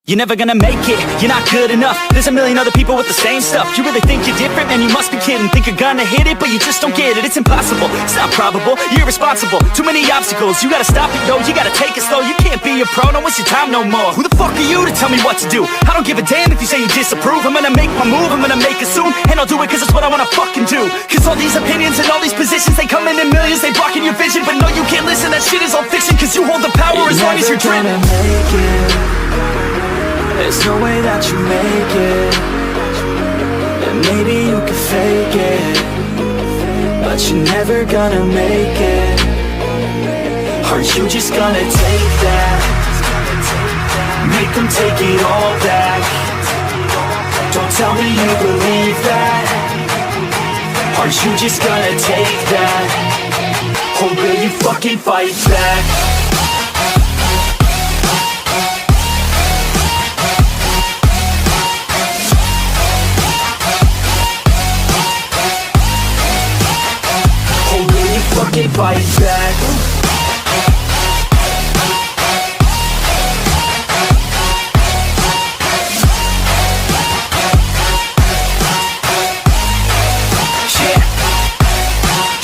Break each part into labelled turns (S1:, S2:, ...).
S1: You're never gonna make it, you're not good enough. There's a million other people with the same stuff. You really think you're different? Man, you must be kidding. Think you're gonna hit it, but you just don't get it. It's impossible, it's not probable, you're irresponsible. Too many obstacles, you gotta stop it, yo. You gotta take it slow, you can't be a pro. Don't waste your time no more. Who the fuck are you to tell me what to do? I don't give a damn if you say you disapprove. I'm gonna make my move, I'm gonna make it soon. And I'll do it cause it's what I wanna fucking do. Cause all these opinions and all these positions, they come in millions, they blocking your vision. But no, you can't listen, that shit is all fiction. Cause you hold the power as long as you're dreaming.
S2: There's no way that you make it. And maybe you can fake it, but you're never gonna make it. Are you just gonna take that? Make them take it all back. Don't tell me you believe that. Are you just gonna take that? Or will you fucking fight back? Fucking fight back.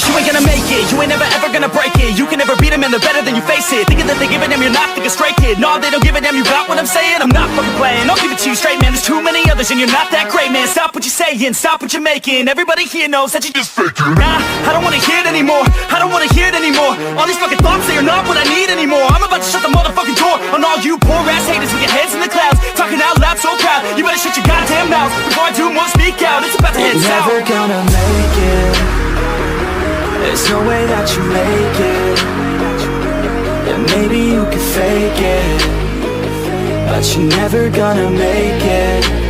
S2: You ain't gonna make it, you ain't never ever gonna break it. You can never beat them and they're better than you, face it. Thinking that they give a damn, you're not thinking straight, kid. No, they don't give a damn, you got what I'm saying? I'm not fucking playing, I'll give it to you straight, man. There's too many others and you're not that great, man. Stop what you're saying, stop what you're making. Everybody here knows that you just faking. Nah, I don't wanna hear it anymore, I don't wanna hear it anymore. All these fucking thoughts, they are not what I need anymore. I'm about to shut the motherfucking door on all you poor ass haters with your heads in the clouds, talking out loud so proud. You better shut your goddamn mouth before I do more speak out. It's about to head south. You're never gonna make it. There's no way that you make it. And maybe you can fake it, but you're never gonna make it.